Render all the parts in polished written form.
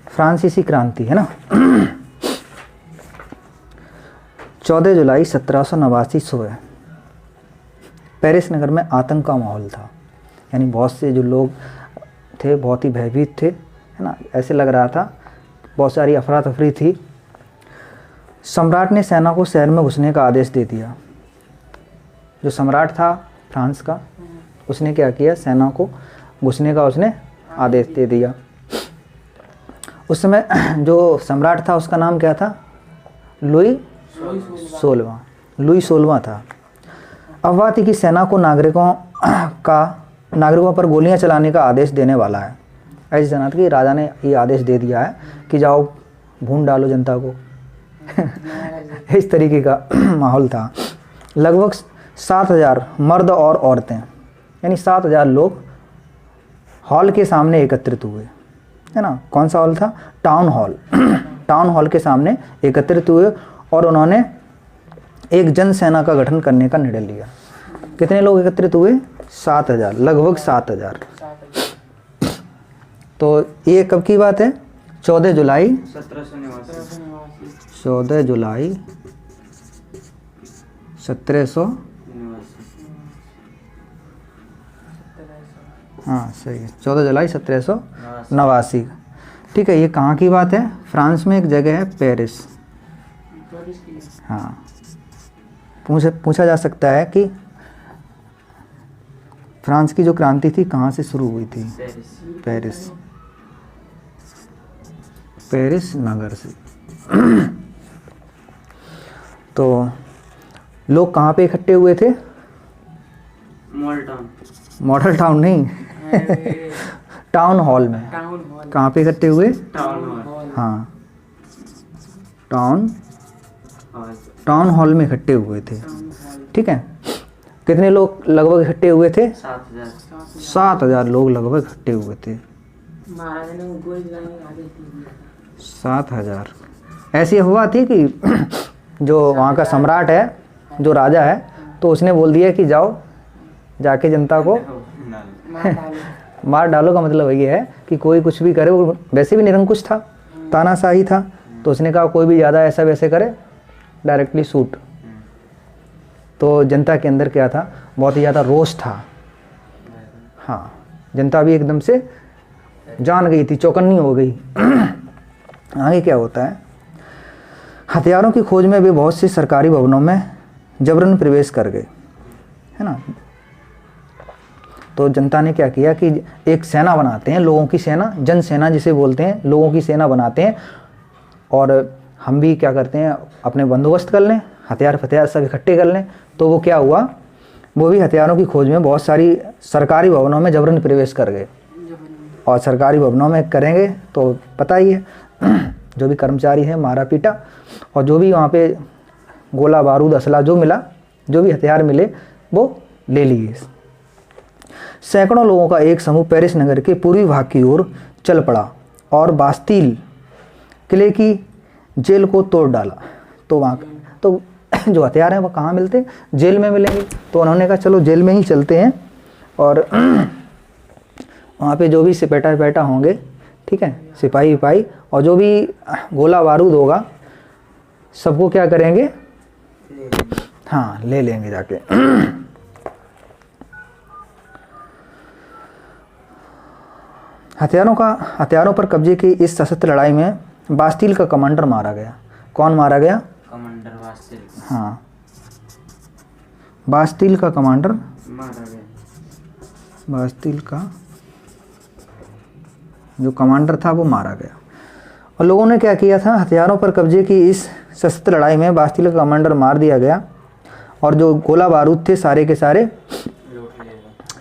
फ्रांसीसी क्रांति है ना। 14 जुलाई 1789 सुबह पेरिस नगर में आतंक का माहौल था। यानी बहुत से जो लोग थे बहुत ही भयभीत थे, है ना। ऐसे लग रहा था, बहुत सारी अफरा तफरी थी। सम्राट ने सेना को शहर में घुसने का आदेश दे दिया। जो सम्राट था फ्रांस का, उसने क्या किया, सेना को घुसने का उसने आदेश दे दिया। उस समय जो सम्राट था उसका नाम क्या था, लुई 16वां था। अफवाह थी कि सेना को नागरिकों पर गोलियां चलाने का आदेश देने वाला है। ऐसी जना था कि राजा ने ये आदेश दे दिया है कि जाओ भून डालो जनता को। इस तरीके का माहौल था। लगभग 7,000 मर्द और औरतें, यानी 7,000 लोग हॉल के सामने एकत्रित हुए, है ना। कौन सा हॉल था, टाउन हॉल। टाउन हॉल के सामने एकत्रित हुए और उन्होंने एक जन सेना का गठन करने का निर्णय लिया। कितने लोग एकत्रित हुए, 7,000, लगभग 7,000। तो ये कब की बात है, 14 जुलाई 1700, हाँ सही है, 14 जुलाई 1789। ठीक है। ये कहाँ की बात है, फ्रांस में एक जगह है पेरिस। हाँ, पूछा जा सकता है कि फ्रांस की जो क्रांति थी कहाँ से शुरू हुई थी, पेरिस नगर से। तो लोग कहाँ पे इकट्ठे हुए थे, मॉडल टाउन नहीं, टाउन हॉल में। कहाँ पे इकट्ठे हुए, हाँ टाउन हॉल में इकट्ठे हुए थे। ठीक है। कितने लोग लगभग इकट्ठे हुए थे, 7,000 लोग लगभग इकट्ठे हुए थे। 7,000। ऐसी अफवाह थी कि जो वहाँ का सम्राट है, जो राजा है, तो उसने बोल दिया कि जाओ जाके जनता को मार डालो। का मतलब ये है कि कोई कुछ भी करे, वो वैसे भी निरंकुश था, तानाशाही था, तो उसने कहा कोई भी ज़्यादा ऐसा वैसे करे डायरेक्टली शूट। तो जनता के अंदर क्या था, बहुत ही ज़्यादा रोष था। हाँ, जनता भी एकदम से जान गई थी, चौकन्नी हो गई। आगे क्या होता है, हथियारों की खोज में वे बहुत से सरकारी भवनों में जबरन प्रवेश कर गए, है ना। तो जनता ने क्या किया कि एक सेना बनाते हैं, लोगों की सेना, जन सेना जिसे बोलते हैं, लोगों की सेना बनाते हैं, और हम भी क्या करते हैं, अपने बंदोबस्त कर लें, हथियार सब इकट्ठे कर लें। तो वो क्या हुआ, वो भी हथियारों की खोज में बहुत सारी सरकारी भवनों में जबरन प्रवेश कर गए। और सरकारी भवनों में करेंगे तो पता ही है, जो भी कर्मचारी हैं मारा पीटा, और जो भी वहाँ पे गोला बारूद असला जो मिला, जो भी हथियार मिले वो ले लिए। सैकड़ों लोगों का एक समूह पेरिस नगर के पूर्वी भाग की ओर चल पड़ा और बास्तील किले की जेल को तोड़ डाला। तो वहाँ तो जो हथियार हैं वो कहाँ मिलते, जेल में मिलेंगे। तो उन्होंने कहा चलो जेल में ही चलते हैं, और वहाँ पे जो भी सिपाही होंगे, ठीक है, सिपाही, और जो भी गोला बारूद होगा सबको क्या करेंगे, हाँ ले लेंगे जाके। हथियारों पर कब्जे की इस सशस्त्र लड़ाई में बास्तील का कमांडर मारा गया। कौन मारा गया, कमांडर बास्तील। हाँ, बास्तील का कमांडर मारा गया। बास्तील का जो कमांडर था वो मारा गया। और लोगों ने क्या किया था, हथियारों पर कब्जे की इस सशस्त्र लड़ाई में बास्तील का कमांडर मार दिया गया, और जो गोला बारूद थे सारे के सारे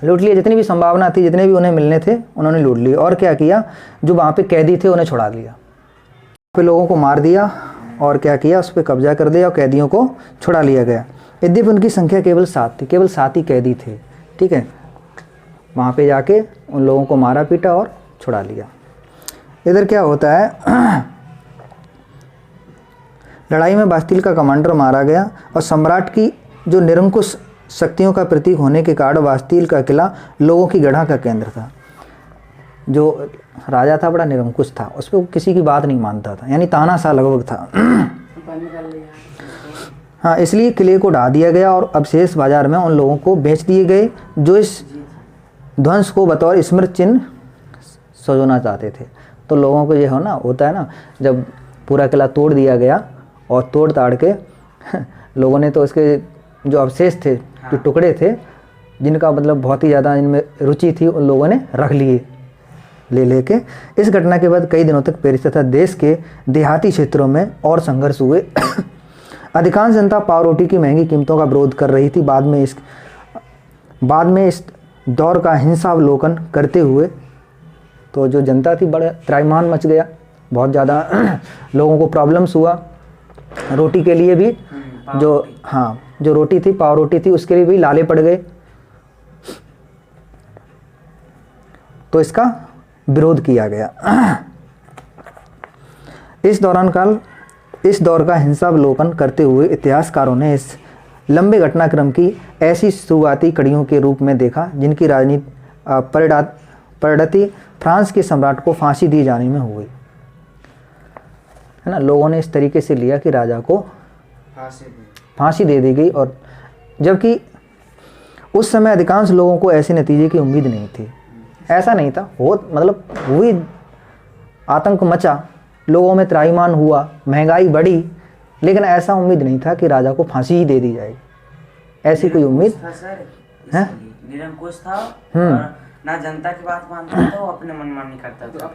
लूट लिए। जितनी भी संभावना थी, जितने भी उन्हें मिलने थे उन्होंने लूट लिए। और क्या किया, जो वहाँ पे कैदी थे उन्हें छुड़ा लिया। पे लोगों को मार दिया और क्या किया, उस पर कब्जा कर दिया और कैदियों को छुड़ा लिया गया। यद्यपि उनकी संख्या केवल 7 थी, केवल 7 ही कैदी थे। ठीक है, वहाँ पे जाके उन लोगों को मारा पीटा और छुड़ा लिया। इधर क्या होता है, लड़ाई में बास्तील का कमांडर मारा गया, और सम्राट की जो निरंकुश शक्तियों का प्रतीक होने के कारण बास्तील का किला लोगों की गढ़ा का केंद्र था। जो राजा था बड़ा निरंकुश था, उस पर किसी की बात नहीं मानता था, यानी तानाशाह लगभग था। हाँ, इसलिए किले को ढा दिया गया और अवशेष बाजार में उन लोगों को बेच दिए गए जो इस ध्वंस को बतौर स्मृति चिन्ह सजोना चाहते थे। तो लोगों को ये होता है ना, जब पूरा किला तोड़ दिया गया और तोड़ ताड़ के लोगों ने तो इसके जो अवशेष थे, जो टुकड़े थे, जिनका मतलब बहुत ही ज़्यादा इनमें रुचि थी, उन लोगों ने रख लिए लेके। इस घटना के बाद कई दिनों तक पेरिस तथा देश के देहाती क्षेत्रों में और संघर्ष हुए। अधिकांश जनता पाव रोटी की महंगी कीमतों का विरोध कर रही थी। बाद में इस दौर का हिंसावलोकन करते हुए तो जो जनता थी बड़ा त्राहिमाम मच गया, बहुत ज़्यादा लोगों को प्रॉब्लम्स हुआ। रोटी के लिए भी जो रोटी थी, पाव रोटी थी, उसके लिए भी लाले पड़ गए। तो इसका विरोध किया गया। इस दौर का हिंसावलोकन करते हुए इतिहासकारों ने इस लंबे घटनाक्रम की ऐसी शुरुआती कड़ियों के रूप में देखा जिनकी परिणति फ्रांस के सम्राट को फांसी दी जाने में हुई, है ना। लोगों ने इस तरीके से लिया कि राजा को फांसी दे दी गई, और जबकि उस समय अधिकांश लोगों को ऐसे नतीजे की उम्मीद नहीं थी। ऐसा नहीं था, मतलब हुई, आतंक मचा, लोगों में त्राहिमाम हुआ, महंगाई बढ़ी, लेकिन ऐसा उम्मीद नहीं था कि राजा को फांसी ही दे दी जाएगी। ऐसी कोई उम्मीद है? निरंकुश था और ना जनता की बात मानता था, वो अपने मनमानी करता था।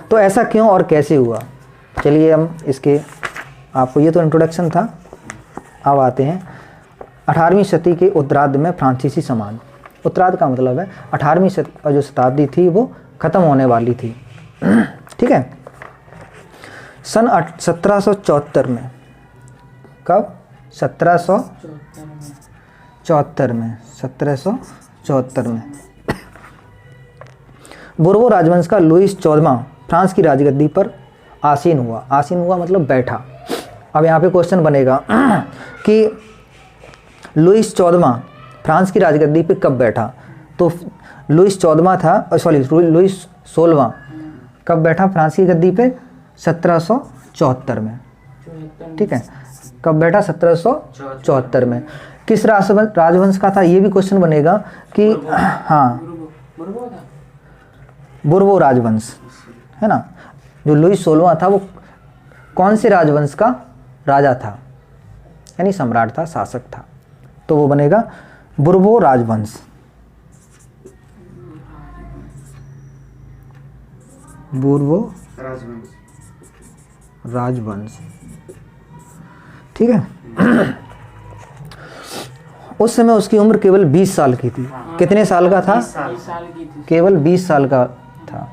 तो ऐसा क्यों और कैसे हुआ? चलिए हम इसके, आपको ये तो इंट्रोडक्शन था, अब आते हैं 18वीं शताब्दी के उत्तरार्ध में फ्रांसीसी समाज। उत्तरार्ध का मतलब है 18वीं जो शताब्दी थी वो ख़त्म होने वाली थी, ठीक है। सन 1774 में, कब? 1774 में बोर्बो राजवंश का लुईस 14वां फ्रांस की राजगद्दी पर आसीन हुआ। आसीन हुआ मतलब बैठा। अब यहाँ पे क्वेश्चन बनेगा कि लुईस 14वां फ्रांस की राजगद्दी पे कब बैठा? तो लुईस 14वां था, लुईस 16वां कब बैठा फ्रांस की गद्दी पे? 1774 में, ठीक है। कब बैठा? 1774 में। किस राजवंश का था? ये भी क्वेश्चन बनेगा कि बोर्बो राजवंश, है ना। जो लुईस 16वां था वो कौन से राजवंश का राजा था, यानी सम्राट था, शासक था? तो वो बनेगा बोर्बो राजवंश। बोर्बो राजवंश, ठीक है। उस समय उसकी उम्र केवल 20 साल की थी। कितने साल का था? केवल 20 साल का था।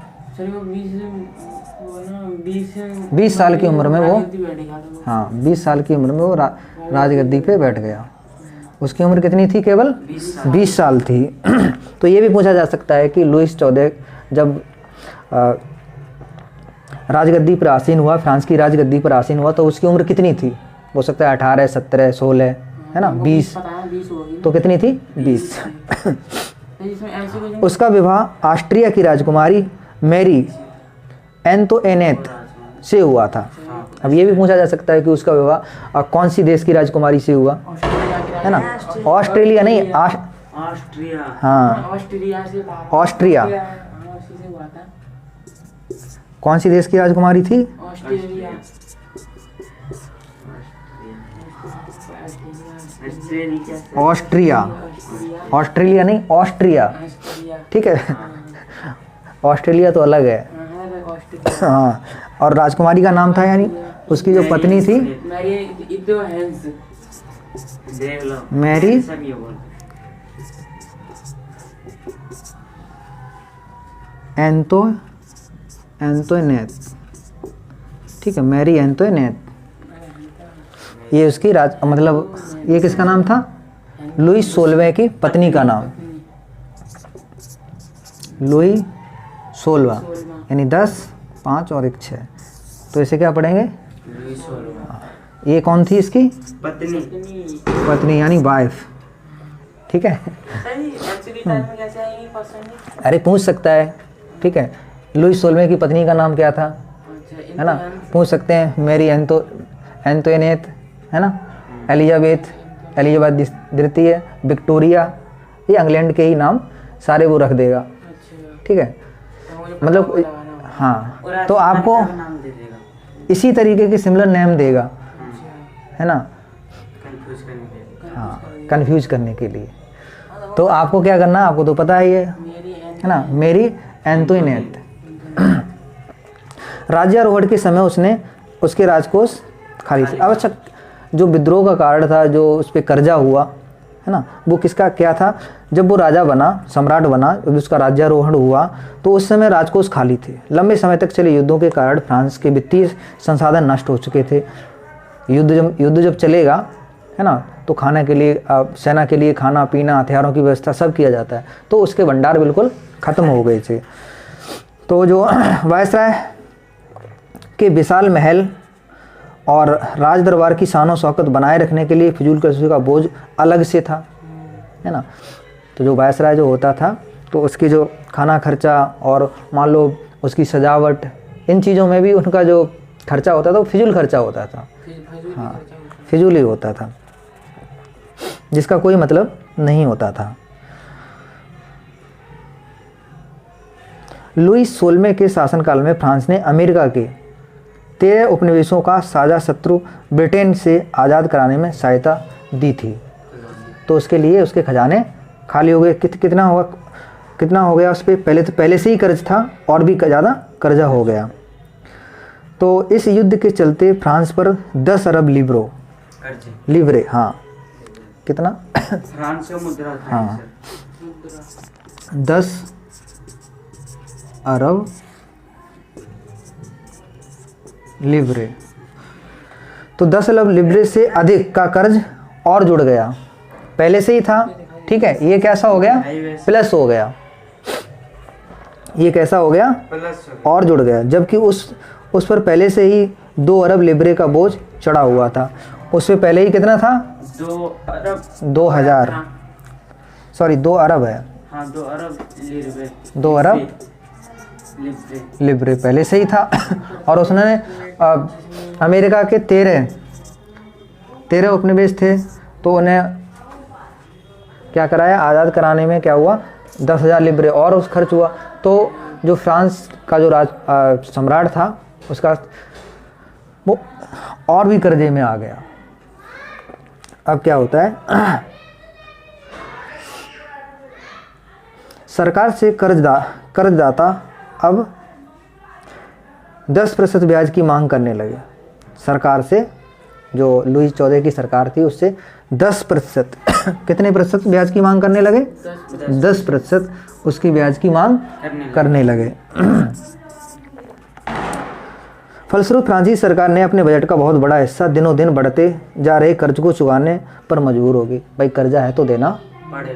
20 साल की उम्र में वो, 20 साल की उम्र में वो राजगद्दी पे बैठ गया। उसकी उम्र कितनी थी? केवल 20 साल थी। तो ये भी पूछा जा सकता है कि लुईस 14 जब राजगद्दी पर आसीन हुआ, फ्रांस की राजगद्दी पर आसीन हुआ, तो उसकी उम्र कितनी थी? हो सकता है 18, 17, 16, है ना, 20। तो कितनी थी? 20। उसका विवाह ऑस्ट्रिया की राजकुमारी मैरी एंतोइनेट से हुआ था। अब ये भी पूछा जा सकता है कि उसका विवाह कौन सी देश की राजकुमारी से हुआ, है ना। ऑस्ट्रेलिया नहीं, ऑस्ट्रिया, हाँ, ऑस्ट्रिया। कौन सी देश की राजकुमारी थी? ऑस्ट्रिया। ऑस्ट्रेलिया नहीं, ऑस्ट्रिया, ठीक है। ऑस्ट्रेलिया तो अलग है, हाँ। और राजकुमारी का नाम था, यानी उसकी जो पत्नी थी मैरी एंतोइनेट, ठीक है, मैरी एंतोइनेट। ये उसकी मतलब ये किसका नाम था? लुईस 16वें की पत्नी का नाम, लुई 16वां, यानी 10, 5 और 1 6। तो इसे क्या पढ़ेंगे? ये कौन थी इसकी? पत्नी यानी वाइफ, ठीक है। अरे पूछ सकता है ठीक है। लुइस 16वें की पत्नी का नाम क्या था, है ना, पूछ सकते हैं। मैरी एंटोनेट, है ना, एलिजाबेथ द्वितीय, विक्टोरिया, ये इंग्लैंड के ही नाम सारे वो रख देगा, ठीक है। मतलब हाँ, तो आपको नाम दे देगा इसी तरीके के सिमिलर नेम देगा, है ना, कंफ्यूज करने के लिए। हाँ, कंफ्यूज करने के लिए। तो आपको क्या करना, आपको तो पता ही है ना, मेरी एंटोनेट। राज्यारोहण के समय उसने उसके राजकोष खाली थे। अब अच्छा, जो विद्रोह का कारण था, जो उस पर कर्जा हुआ, है ना, वो किसका क्या था, जब वो राजा बना, सम्राट बना, जब उसका राज्यारोहण हुआ तो उस समय राजकोष खाली थे। लंबे समय तक चले युद्धों के कारण फ्रांस के वित्तीय संसाधन नष्ट हो चुके थे। युद्ध जब चलेगा, है ना, तो खाने के लिए, सेना के लिए खाना पीना, हथियारों की व्यवस्था सब किया जाता है, तो उसके भंडार बिल्कुल ख़त्म हो गए थे। तो जो वायसराय के विशाल महल और राज दरबार की शानो शौकत बनाए रखने के लिए फिजूल खर्ची का बोझ अलग से था, है ना। तो जो वायसराय जो होता था, तो उसकी जो खाना खर्चा और मान लो उसकी सजावट, इन चीज़ों में भी उनका जो खर्चा होता था वो फिजूल खर्चा होता था, हाँ, फिजूल ही होता था, जिसका कोई मतलब नहीं होता था। लुइस 16वें के शासनकाल में फ्रांस ने अमेरिका के 13 उपनिवेशों का साझा शत्रु ब्रिटेन से आज़ाद कराने में सहायता दी थी। तो उसके लिए उसके खजाने खाली हो गए। कितना हो गया उस पर, पहले से ही कर्ज था और भी ज़्यादा कर्जा हो गया। तो इस युद्ध के चलते फ्रांस पर 10 अरब लिब्रे, हाँ, कितना, फ्रांस का मुद्रा था, हाँ, 10 अरब लिब्रे। तो 10 अरब लिब्रे से अधिक का कर्ज और जुड़ गया, पहले से ही था, ठीक है। ये कैसा हो गया, प्लस हो गया, ये कैसा हो गया, प्लस और जुड़ गया, जबकि उस पर पहले से ही 2 अरब लिब्रे का बोझ चढ़ा हुआ था। उस पर पहले ही कितना था, 2 अरब 2000, सॉरी 2 अरब है, हाँ 2 अरब लिब्रे, 2 अरब लिब्रे पहले से ही था। और उसने अमेरिका के 13 उपनिवेश थे, तो उन्हें क्या कराया, आज़ाद कराने में क्या हुआ, 10,000 लिब्रे और उस खर्च हुआ। तो जो फ्रांस का जो सम्राट था, उसका वो और भी कर्जे में आ गया। अब क्या होता है, सरकार से कर्जदाता अब 10% ब्याज की मांग करने लगे। सरकार से, जो लुई 14 की सरकार थी, उससे 10% कितने प्रतिशत ब्याज की मांग करने लगे, 10% उसकी ब्याज की मांग करने लगे। फलस्वरूप फ्रांसीसी सरकार ने अपने बजट का बहुत बड़ा हिस्सा दिनों दिन बढ़ते जा रहे कर्ज को चुकाने पर मजबूर होगी। भाई कर्जा है तो देना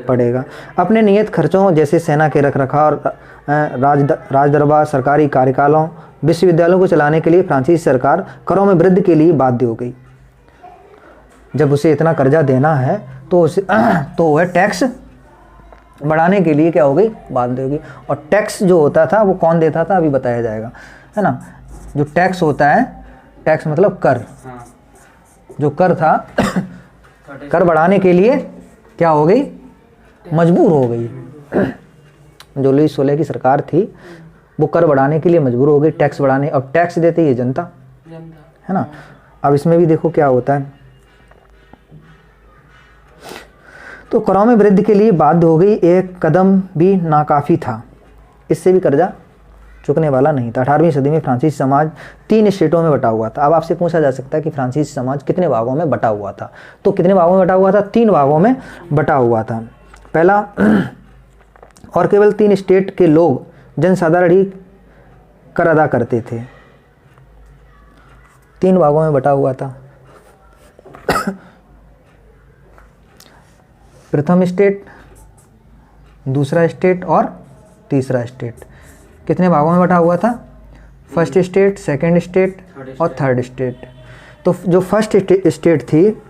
पड़ेगा। अपने नियत खर्चों जैसे सेना के रखरखाव, राज दरबार, सरकारी कार्यकालों, विश्वविद्यालयों को चलाने के लिए फ्रांसीसी सरकार करों में वृद्धि के लिए बाध्य हो गई। जब उसे इतना कर्जा देना है तो वह टैक्स बढ़ाने के लिए क्या हो गई, बाध्य होगी। और टैक्स जो होता था वो कौन देता था, अभी बताया जाएगा, है ना। जो टैक्स होता है, टैक्स मतलब कर, जो कर था, कर बढ़ाने के लिए क्या हो गई, मजबूर हो गई। जो लुई 16 की सरकार थी, वो कर बढ़ाने के लिए मजबूर हो गई, टैक्स बढ़ाने, और टैक्स देते ही जनता, है ना। अब इसमें भी देखो क्या होता है, तो करों में वृद्धि के लिए बाध्य हो गई। एक कदम भी नाकाफी था, इससे भी कर्जा चुकने वाला नहीं था। 18वीं सदी में फ्रांसीसी समाज 3 स्टेटों में बटा हुआ था। अब आपसे पूछा जा सकता है कि फ्रांसीसी समाज कितने भागों में बटा हुआ था, तो कितने भागों में बटा हुआ था, 3 भागों में बटा हुआ था। पहला, और केवल 3 स्टेट के लोग जनसाधारण ही कर अदा करते थे। 3 भागों में बटा हुआ था। प्रथम स्टेट, दूसरा स्टेट और तीसरा स्टेट। कितने भागों में बटा हुआ था, फर्स्ट स्टेट, सेकंड स्टेट और थर्ड स्टेट। तो जो फर्स्ट स्टेट थी,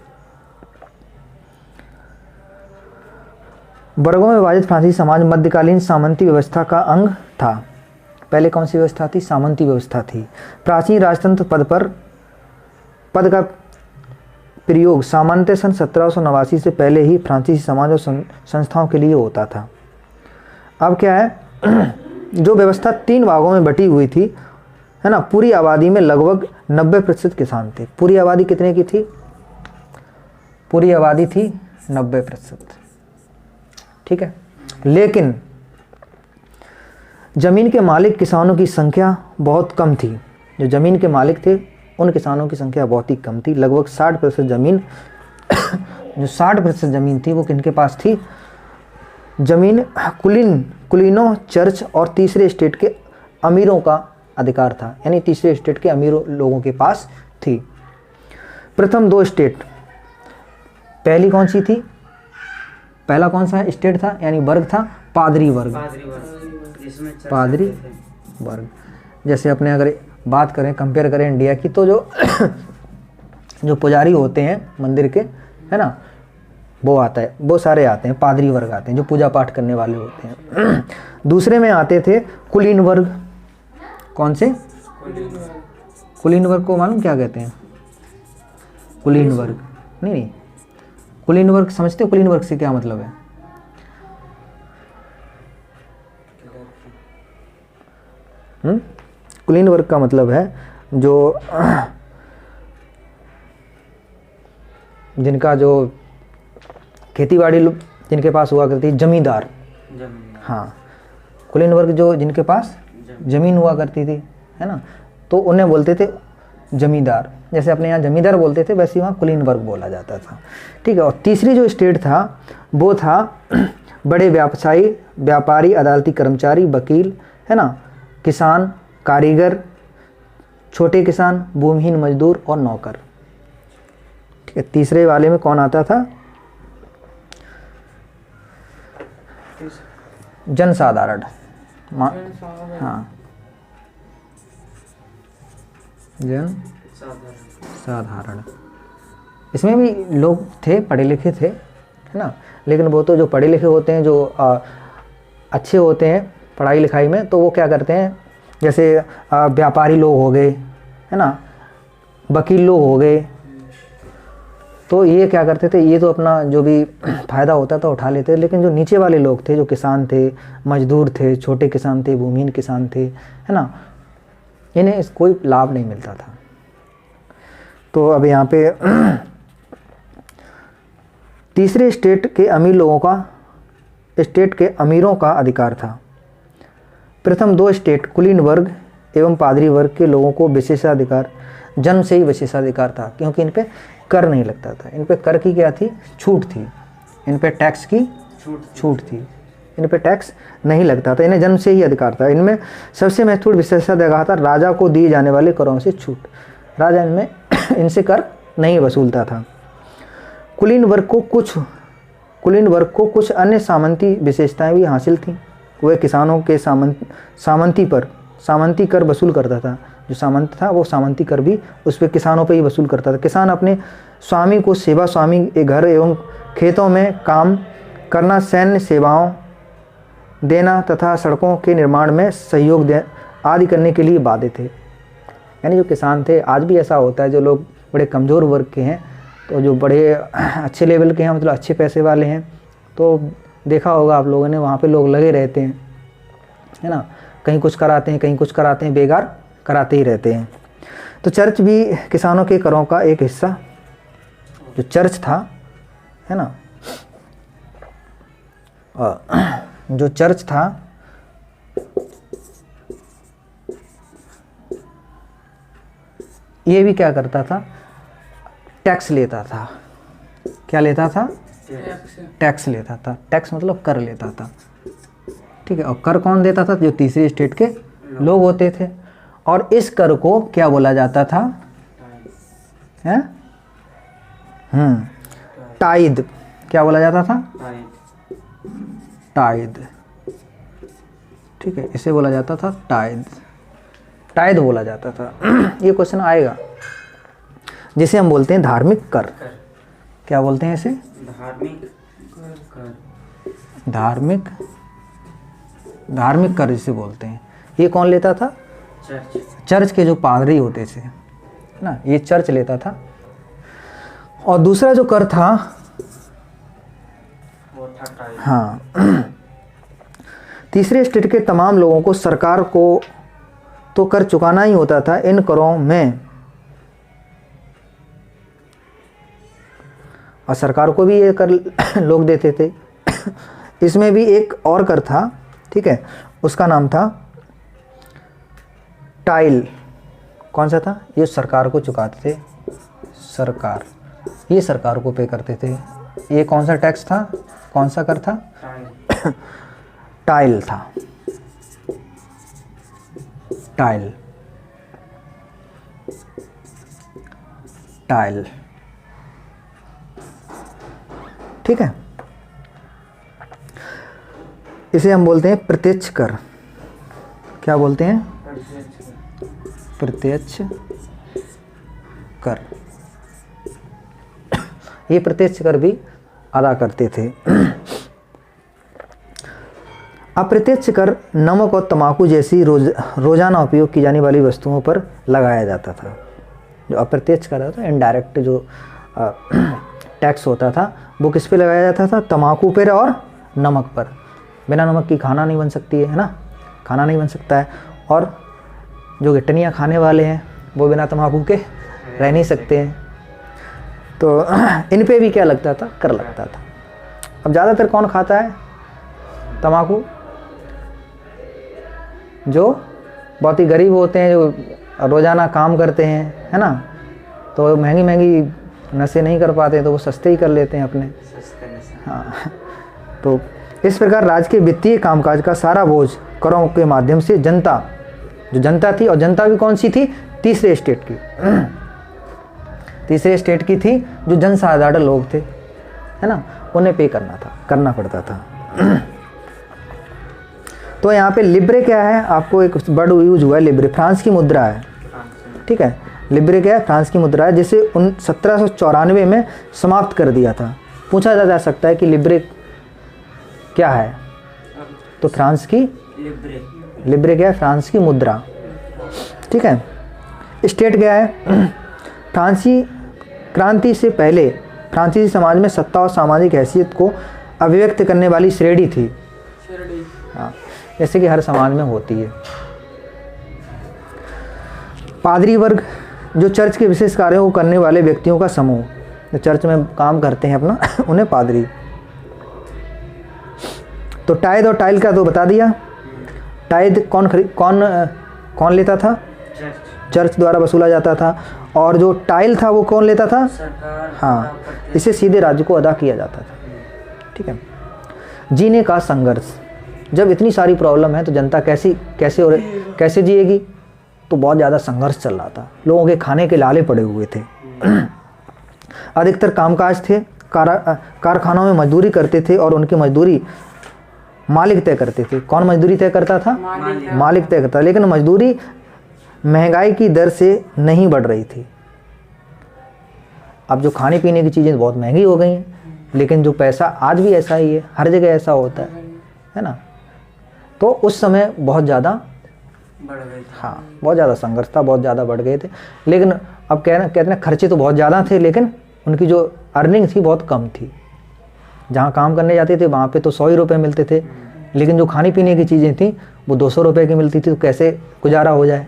वर्गों में विभाजित फ्रांसीसी समाज मध्यकालीन सामंती व्यवस्था का अंग था। पहले कौन सी व्यवस्था थी? सामंती व्यवस्था थी। प्राचीन राजतंत्र पद का प्रयोग सामान्यतः सन 1789 से पहले ही फ्रांसीसी समाज और संस्थाओं के लिए होता था। अब क्या है, जो व्यवस्था 3 भागों में बटी हुई थी, है ना, पूरी आबादी में लगभग 90% किसान थे। पूरी आबादी कितने की थी? पूरी आबादी थी 90%, ठीक है। लेकिन ज़मीन के मालिक किसानों की संख्या बहुत कम थी। जो ज़मीन के मालिक थे उन किसानों की संख्या बहुत ही कम थी। लगभग 60% ज़मीन जो 60% ज़मीन थी वो किनके पास थी? ज़मीन कुलीनों, चर्च और तीसरे स्टेट के अमीरों का अधिकार था, यानी तीसरे स्टेट के अमीरों लोगों के पास थी। प्रथम 2 स्टेट, पहली कौन सी थी? पहला कौन सा स्टेट था यानी वर्ग था? पादरी वर्ग। पादरी वर्ग। जैसे अपने अगर बात करें, कंपेयर करें इंडिया की, तो जो पुजारी होते हैं मंदिर के, है ना, वो आता है, वो सारे आते हैं, पादरी वर्ग आते हैं, जो पूजा पाठ करने वाले होते हैं। दूसरे में आते थे कुलीन वर्ग। कौन से? कुलीन वर्ग को मालूम क्या कहते हैं? कुलीन वर्ग नहीं, कुलीन वर्ग समझते हो? कुलीन वर्ग से क्या मतलब है? कुलीन वर्ग का मतलब है जो जिनका जो खेतीबाड़ी जिनके पास हुआ करती है, जमींदार। हाँ, कुलीन वर्ग जो जिनके पास ज़मीन हुआ करती थी, है ना, तो उन्हें बोलते थे जमींदार। जैसे अपने यहाँ जमींदार बोलते थे, वैसे वहाँ कुलीन वर्ग बोला जाता था, ठीक है। और तीसरी जो स्टेट था वो था बड़े व्यवसायी, व्यापारी, अदालती कर्मचारी, वकील, है ना, किसान, कारीगर, छोटे किसान, भूमिहीन मजदूर और नौकर, ठीक है। तीसरे वाले में कौन आता था? जनसाधारण। हाँ, जन साधारण। इसमें भी लोग थे, पढ़े लिखे थे, है ना, लेकिन वो तो जो पढ़े लिखे होते हैं, जो अच्छे होते हैं पढ़ाई लिखाई में, तो वो क्या करते हैं, जैसे व्यापारी लोग हो गए, है ना, वकील लोग हो गए, तो ये क्या करते थे, ये तो अपना जो भी फ़ायदा होता था उठा लेते थे। लेकिन जो नीचे वाले लोग थे, जो किसान थे, मजदूर थे, छोटे किसान थे, भूमिहीन किसान थे, है ना, इन्हें कोई लाभ नहीं मिलता था। तो अब यहाँ पे तीसरे स्टेट के अमीर लोगों का, स्टेट के अमीरों का अधिकार था। प्रथम 2 स्टेट कुलीन वर्ग एवं पादरी वर्ग के लोगों को विशेषाधिकार, जन्म से ही विशेषाधिकार था, क्योंकि इन पे कर नहीं लगता था। इन पे कर की क्या थी? छूट थी। इन पे टैक्स की छूट थी। इन पे टैक्स नहीं लगता था, इन्हें जन्म से ही अधिकार था। इनमें सबसे महत्वपूर्ण विशेषाधिकार था राजा को दिए जाने वाले करों से छूट। राजा इनमें इनसे कर नहीं वसूलता था। कुलीन वर्ग को कुछ अन्य सामंती विशेषताएं भी हासिल थीं। वह किसानों के सामंती कर वसूल करता था। जो सामंत था वो सामंती कर भी उस पर किसानों पे ही वसूल करता था। किसान अपने स्वामी को सेवा, स्वामी के घर एवं खेतों में काम करना, सैन्य सेवाओं देना तथा सड़कों के निर्माण में सहयोग आदि करने के लिए बाध्य थे। यानी जो किसान थे, आज भी ऐसा होता है, जो लोग बड़े कमज़ोर वर्ग के हैं, तो जो बड़े अच्छे लेवल के हैं, मतलब अच्छे पैसे वाले हैं, तो देखा होगा आप लोगों ने, वहाँ पे लोग लगे रहते हैं, है ना, कहीं कुछ कराते हैं, कहीं कुछ कराते हैं, बेकार कराते ही रहते हैं। तो चर्च भी किसानों के करों का एक हिस्सा, जो चर्च था, है ना, जो चर्च था ये भी क्या करता था? टैक्स लेता था। क्या लेता था? टैक्स लेता था। टैक्स मतलब कर लेता था, ठीक है। और कर कौन देता था? जो तीसरी स्टेट के लोग होते थे। और इस कर को क्या बोला जाता था? हैं? टाइद। क्या बोला जाता था? टाइद, ठीक है, इसे बोला जाता था टाइद। टाइद बोला जाता था। ये क्वेश्चन आएगा, जिसे हम बोलते हैं धार्मिक कर। क्या बोलते हैं इसे? धार्मिक कर जिसे बोलते हैं। ये कौन लेता था? चर्च। चर्च के जो पादरी होते थे, है ना, ये चर्च लेता था। और दूसरा जो कर था वो था टाइल। हाँ, तीसरे स्टेट के तमाम लोगों को सरकार को तो कर चुकाना ही होता था। इन करों में और सरकार को भी ये कर लोग देते थे। इसमें भी एक और कर था, ठीक है, उसका नाम था टाइल। कौन सा था? ये सरकार को चुकाते थे, सरकार, ये सरकार को पे करते थे। ये कौन सा टैक्स था, कौन सा कर था? टाइल। टाइल था, टाइल, टाइल, ठीक है। इसे हम बोलते हैं प्रत्यक्ष कर। क्या बोलते हैं? प्रत्यक्ष कर। ये प्रत्यक्ष कर भी अदा करते थे। अप्रत्यक्ष कर नमक और तंबाकू जैसी रोजाना उपयोग की जाने वाली वस्तुओं पर लगाया जाता था। जो अप्रत्यक्ष कर होता है, इनडायरेक्ट जो टैक्स होता था, वो किस पे लगाया जाता था? तंबाकू पर और नमक पर। बिना नमक की खाना नहीं बन सकती है ना, खाना नहीं बन सकता है। और जो गिट्टनियाँ खाने वाले हैं वो बिना तंबाकू के रह नहीं सकते हैं। तो इन पे भी क्या लगता था? कर लगता था। अब ज़्यादातर कौन खाता है तंबाकू? जो बहुत ही गरीब होते हैं, जो रोज़ाना काम करते हैं, है ना, तो महंगी महंगी नशे नहीं कर पाते, तो वो सस्ते ही कर लेते हैं अपने। हाँ, तो इस प्रकार राज्य के वित्तीय कामकाज का सारा बोझ करों के माध्यम से जनता, जो जनता थी, और जनता भी कौन सी थी? तीसरे स्टेट की, तीसरे स्टेट की थी, जो जनसाधारण लोग थे, है ना, उन्हें पे करना पड़ता था। तो यहाँ पे लिब्रे क्या है? आपको एक वर्ड यूज हुआ है, लिब्रे, फ्रांस की मुद्रा है, ठीक है। लिब्रे क्या है? फ्रांस की मुद्रा है, जिसे 1794 में समाप्त कर दिया था। पूछा जा सकता है कि लिब्रे क्या है? तो फ्रांस की लिब्रे क्या है? फ्रांस की मुद्रा, ठीक है। स्टेट क्या है? फ्रांसी क्रांति से पहले फ्रांसीसी समाज में सत्ता और सामाजिक हैसियत को अभिव्यक्त करने वाली श्रेणी थी। हाँ, जैसे कि हर समाज में होती है। पादरी वर्ग, जो चर्च के विशेष कार्यों को करने वाले व्यक्तियों का समूह, जो चर्च में काम करते हैं अपना, उन्हें पादरी। तो टाइद और टाइल का तो बता दिया। टाइद कौन लेता था? चर्च द्वारा वसूला जाता था। और जो टाइल था वो कौन लेता था? सरकार। हाँ, इसे सीधे राज्य को अदा किया जाता था, ठीक है। जीने का संघर्ष, जब इतनी सारी प्रॉब्लम है तो जनता कैसे जिएगी? तो बहुत ज़्यादा संघर्ष चल रहा था, लोगों के खाने के लाले पड़े हुए थे। अधिकतर कामकाज थे, कारखानों में मजदूरी करते थे, और उनकी मजदूरी मालिक तय करते थे। कौन मजदूरी तय करता था? मालिक तय करता। लेकिन मजदूरी महंगाई की दर से नहीं बढ़ रही थी। अब जो खाने पीने की चीज़ें बहुत महंगी हो गई हैं, लेकिन जो पैसा, आज भी ऐसा ही है, हर जगह ऐसा होता है ना। तो उस समय बहुत ज़्यादा बढ़ गई थी। हाँ, बहुत ज़्यादा संघर्ष था, बहुत ज़्यादा बढ़ गए थे। लेकिन अब कहते हैं खर्चे तो बहुत ज़्यादा थे, लेकिन उनकी जो अर्निंग थी बहुत कम थी। जहाँ काम करने जाते थे वहाँ पे तो 100 ही रुपये मिलते थे, लेकिन जो खाने पीने की चीज़ें थी वो 200 रुपये की मिलती थी। तो कैसे गुजारा हो जाए?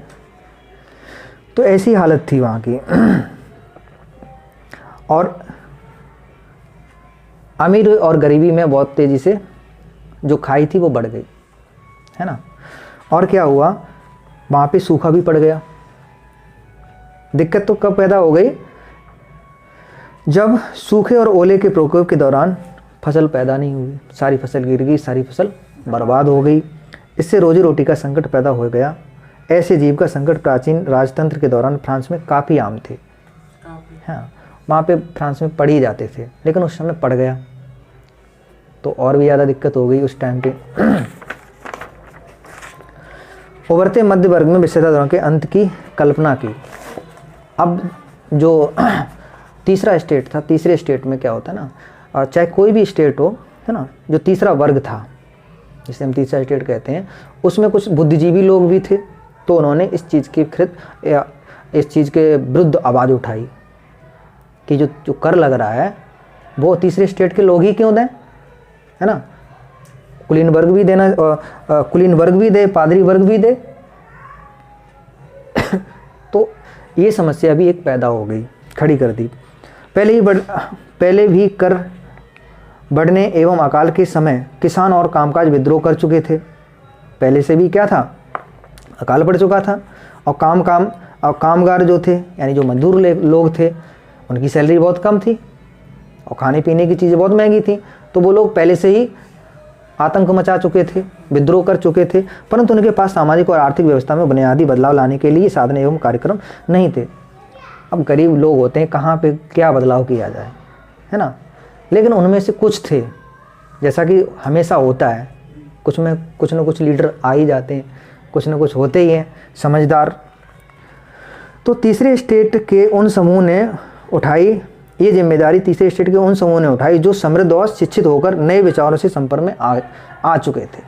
तो ऐसी हालत थी वहाँ की। और अमीर और गरीबी में बहुत तेज़ी से जो खाई थी वो बढ़ गई, है ना। और क्या हुआ? वहाँ पे सूखा भी पड़ गया। दिक्कत तो कब पैदा हो गई? जब सूखे और ओले के प्रकोप के दौरान फसल पैदा नहीं हुई, सारी फसल गिर गई, सारी फसल बर्बाद हो गई। इससे रोजी रोटी का संकट पैदा हो गया। ऐसे जीव का संकट प्राचीन राजतंत्र के दौरान फ्रांस में काफ़ी आम थे। हाँ, वहाँ पे फ्रांस में पड़ ही जाते थे, लेकिन उस समय पड़ गया तो और भी ज़्यादा दिक्कत हो गई उस टाइम पे। उभरते मध्य वर्ग में विशेषता दौर के अंत की कल्पना की। अब जो तीसरा स्टेट था, तीसरे स्टेट में क्या होता है ना, चाहे कोई भी स्टेट हो, है ना, जो तीसरा वर्ग था, जिसे हम तीसरा स्टेट कहते हैं, उसमें कुछ बुद्धिजीवी लोग भी थे, तो उन्होंने इस चीज़ के इस चीज़ के विरुद्ध आवाज़ उठाई कि जो कर लग रहा है वो तीसरे स्टेट के लोग ही क्यों दें, है ना। कुलीन वर्ग भी देना, कुलीन वर्ग भी दे, पादरी वर्ग भी दे। तो ये समस्या भी एक पैदा हो गई, खड़ी कर दी। पहले भी कर बढ़ने एवं अकाल के समय किसान और कामकाज विद्रोह कर चुके थे। पहले से भी क्या था, अकाल पड़ चुका था, और कामगार जो थे यानी जो मजदूर लोग थे, उनकी सैलरी बहुत कम थी और खाने पीने की चीज़ें बहुत महंगी थी। तो वो लोग पहले से ही आतंक मचा चुके थे, विद्रोह कर चुके थे, परंतु उनके पास सामाजिक और आर्थिक व्यवस्था में बुनियादी बदलाव लाने के लिए साधन एवं कार्यक्रम नहीं थे। अब गरीब लोग होते हैं, कहाँ पे क्या बदलाव किया जाए, है ना। लेकिन उनमें से कुछ थे, जैसा कि हमेशा होता है, कुछ में कुछ न कुछ लीडर आ ही जाते हैं, कुछ न कुछ होते ही हैं समझदार। तो तीसरे स्टेट के उन समूह ने उठाई ये जिम्मेदारी, तीसरे स्टेट के उन समूह ने उठाई जो समृद्ध और शिक्षित होकर नए विचारों से संपर्क में आ चुके थे।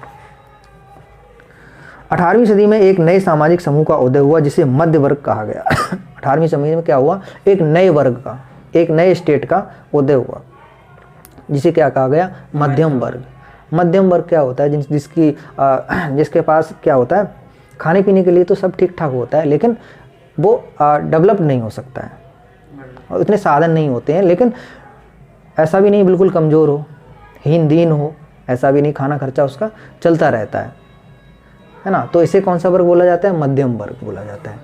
18वीं सदी में एक नए सामाजिक समूह का उदय हुआ जिसे मध्य वर्ग कहा गया। 18वीं सदी में क्या हुआ, एक नए वर्ग का, एक नए स्टेट का उदय हुआ जिसे क्या कहा गया, मध्यम वर्ग। मध्यम वर्ग क्या होता है, जिसके पास क्या होता है, खाने पीने के लिए तो सब ठीक ठाक होता है, लेकिन वो डेवलप नहीं हो सकता है और इतने साधन नहीं होते हैं। लेकिन ऐसा भी नहीं बिल्कुल कमज़ोर हो, हीन दीन हो, ऐसा भी नहीं, खाना खर्चा उसका चलता रहता है ना। तो इसे कौन सा वर्ग बोला जाता है, मध्यम वर्ग बोला जाता है।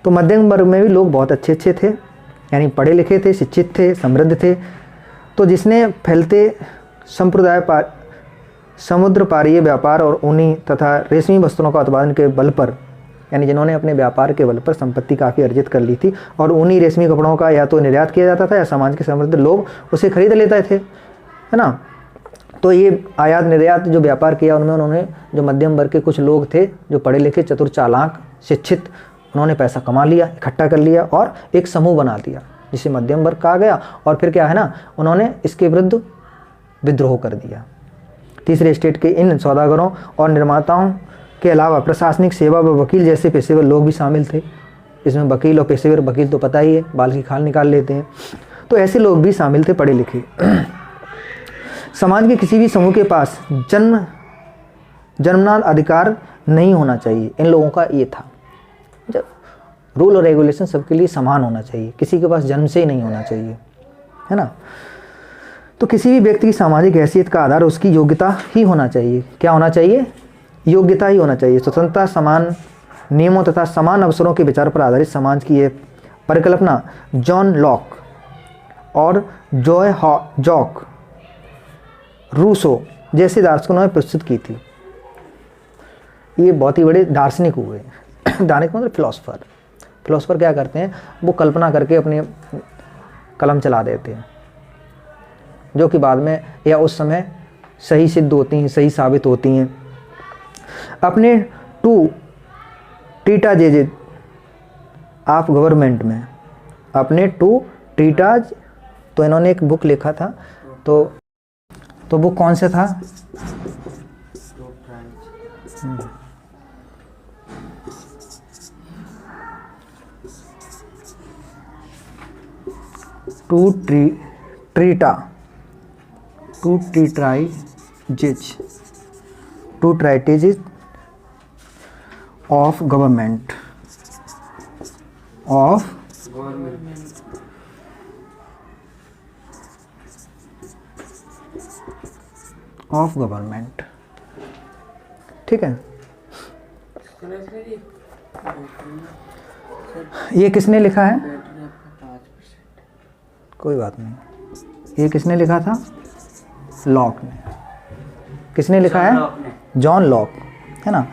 तो मध्यम वर्ग में भी लोग बहुत अच्छे अच्छे थे, यानी पढ़े लिखे थे, शिक्षित थे, समृद्ध थे। तो जिसने फैलते समुद्र पारीय व्यापार और ऊनी तथा रेशमी वस्त्रों का उत्पादन के बल पर, यानी जिन्होंने अपने व्यापार के बल पर संपत्ति काफ़ी अर्जित कर ली थी, और ऊनी रेशमी कपड़ों का या तो निर्यात किया जाता था या समाज के समृद्ध लोग उसे खरीद लेते थे, है ना। तो ये आयात निर्यात जो व्यापार किया, उनमें उन्होंने जो मध्यम वर्ग के कुछ लोग थे जो पढ़े लिखे, चतुर, चालाक, शिक्षित, उन्होंने पैसा कमा लिया, इकट्ठा कर लिया और एक समूह बना दिया जिसे मध्यम वर्ग कहा गया। और फिर क्या है ना, उन्होंने इसके विरुद्ध विद्रोह कर दिया। तीसरे स्टेट के इन सौदागरों और निर्माताओं के अलावा प्रशासनिक सेवा व वकील जैसे पेशेवर लोग भी शामिल थे। इसमें वकील और पेशेवर, वकील तो पता ही है, बाल की खाल निकाल लेते हैं, तो ऐसे लोग भी शामिल थे, पढ़े लिखे। समाज के किसी भी समूह के पास जन्मनाद अधिकार नहीं होना चाहिए, इन लोगों का ये था। जब रूल और रेगुलेशन सबके लिए समान होना चाहिए, किसी के पास जन्म से ही नहीं होना चाहिए, है ना। तो किसी भी व्यक्ति की सामाजिक हैसियत का आधार उसकी योग्यता ही होना चाहिए। क्या होना चाहिए, योग्यता ही होना चाहिए। स्वतंत्रता, समान नियमों तथा समान अवसरों के विचार पर आधारित समाज की यह परिकल्पना जॉन लॉक और जॉक रूसो जैसे दार्शनिकों ने प्रस्तुत की थी। ये बहुत ही बड़े दार्शनिक हुए। दार्शनिक मतलब फिलोसफर। फिलोसफर क्या करते हैं, वो कल्पना करके अपने कलम चला देते हैं, जो कि बाद में या उस समय सही सिद्ध होती हैं, सही साबित होती हैं। अपने टू ट्रीटाजेज ऑफ गवर्नमेंट में, अपने टू ट्रीटाज, तो इन्होंने एक बुक लिखा था, तो बुक कौन से था, two treatises of government of government, ठीक है। ये किसने लिखा है, कोई बात नहीं, ये किसने लिखा था, लॉक ने। किसने लिखा है, जॉन लॉक, है ना।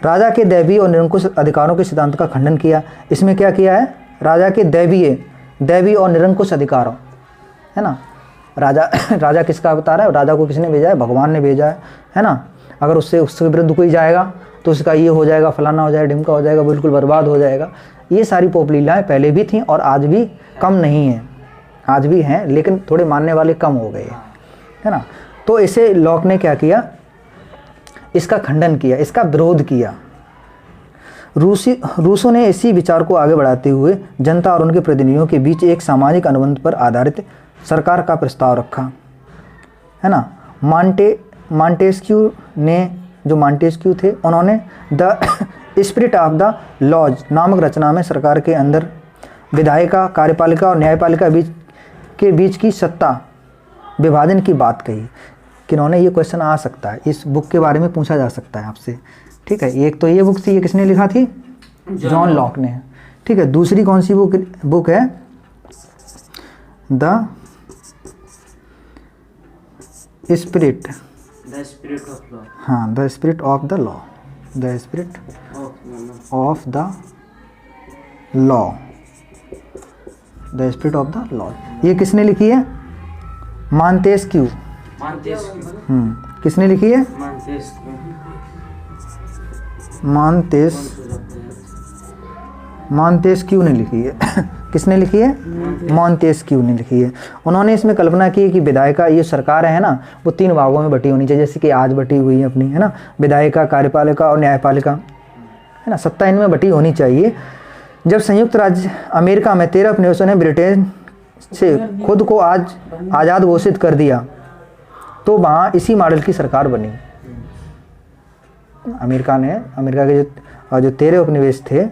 राजा के दैवीय और निरंकुश अधिकारों के सिद्धांत का खंडन किया। इसमें क्या किया है, राजा के दैवीय और निरंकुश अधिकारों, है ना। राजा किसका अवतार है, राजा को किसने भेजा है, भगवान ने भेजा है ना। अगर उसके विरुद्ध कोई जाएगा तो उसका ये हो जाएगा, फलाना हो जाएगा, ढिमका हो जाएगा, बिल्कुल बर्बाद हो जाएगा। ये सारी पोपलीलाएँ पहले भी थीं और आज भी कम नहीं हैं, आज भी हैं, लेकिन थोड़े मानने वाले कम हो गए, है ना। तो इसे लॉक ने क्या किया, इसका खंडन किया, इसका विरोध किया। रूसों ने इसी विचार को आगे बढ़ाते हुए जनता और उनके प्रतिनिधियों के बीच एक सामाजिक अनुबंध पर आधारित सरकार का प्रस्ताव रखा, है ना। मांटेस्क्यू थे, उन्होंने the spirit of the laws नामक रचना में सरकार के अंदर विधायिका, कार्यपालिका और न्यायपालिका के बीच की सत्ता विभाजन की बात कही। कि उन्होंने ये क्वेश्चन आ सकता है, इस बुक के बारे में पूछा जा सकता है आपसे, ठीक है। एक तो ये बुक थी, ये किसने लिखा थी? जॉन लॉक ने, ठीक है। दूसरी कौन सी बुक है? The spirit of law. हाँ, the spirit of the law, the spirit of the law, the spirit of the law. ये किसने लिखी है? मांटेस्क्यू। किसने लिखी है? मांटेस्क्यू ने लिखी है। किसने लिखी है? मांटेस्क्यू ने लिखी है। उन्होंने इसमें कल्पना की कि विधायिका, ये सरकार है ना, वो 3 भागों में बटी होनी चाहिए, जैसे कि आज बटी हुई है अपनी, है ना, विधायिका, कार्यपालिका और न्यायपालिका, है ना, सत्ता इनमें बटी होनी चाहिए। जब संयुक्त राज्य अमेरिका में 13 प्रदेशों ने ब्रिटेन से खुद को आज़ाद घोषित कर दिया, तो वहाँ इसी मॉडल की सरकार बनी। अमेरिका के जो 13 उपनिवेश थे,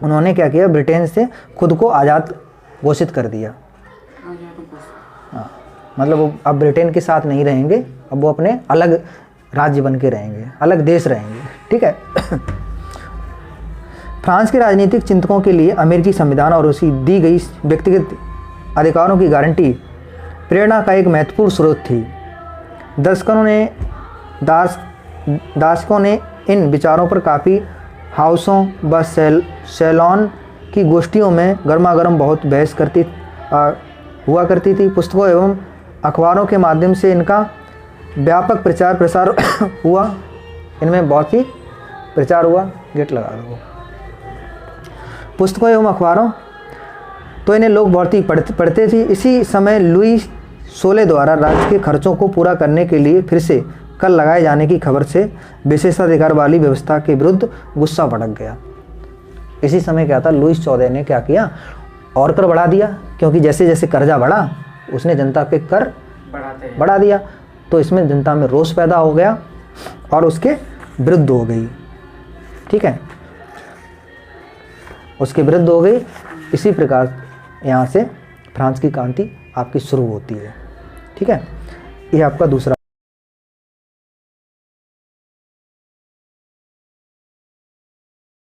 उन्होंने क्या किया? ब्रिटेन से खुद को आज़ाद घोषित कर दिया। मतलब वो अब ब्रिटेन के साथ नहीं रहेंगे, अब वो अपने अलग राज्य बन के रहेंगे, अलग देश रहेंगे, ठीक है। फ्रांस के राजनीतिक चिंतकों के लिए अमेरिकी संविधान और उसकी दी गई व्यक्तिगत अधिकारों की गारंटी प्रेरणा का एक महत्वपूर्ण स्रोत थी। दार्शनिकों ने इन विचारों पर काफ़ी हाउसों व सैलॉन की गोष्ठियों में गर्मागर्म बहुत बहस हुआ करती थी। पुस्तकों एवं अखबारों के माध्यम से इनका व्यापक प्रचार प्रसार हुआ, इनमें बहुत ही प्रचार हुआ। गेट लगा दो। पुस्तकों एवं अखबारों, तो इन्हें लोग बहुत ही पढ़ते थे। इसी समय लुई 16 द्वारा राज्य के खर्चों को पूरा करने के लिए फिर से कर लगाए जाने की खबर से विशेषाधिकार वाली व्यवस्था के विरुद्ध गुस्सा भड़क गया। इसी समय क्या था? लुई 14 ने क्या किया? और कर बढ़ा दिया, क्योंकि जैसे जैसे कर्जा बढ़ा उसने जनता पे कर बढ़ा दिया, तो इसमें जनता में रोष पैदा हो गया और उसके विरुद्ध हो गई, ठीक है, उसके विरुद्ध हो गई। इसी प्रकार यहाँ से फ्रांस की क्रांति आपकी शुरू होती है, ठीक है। ये आपका दूसरा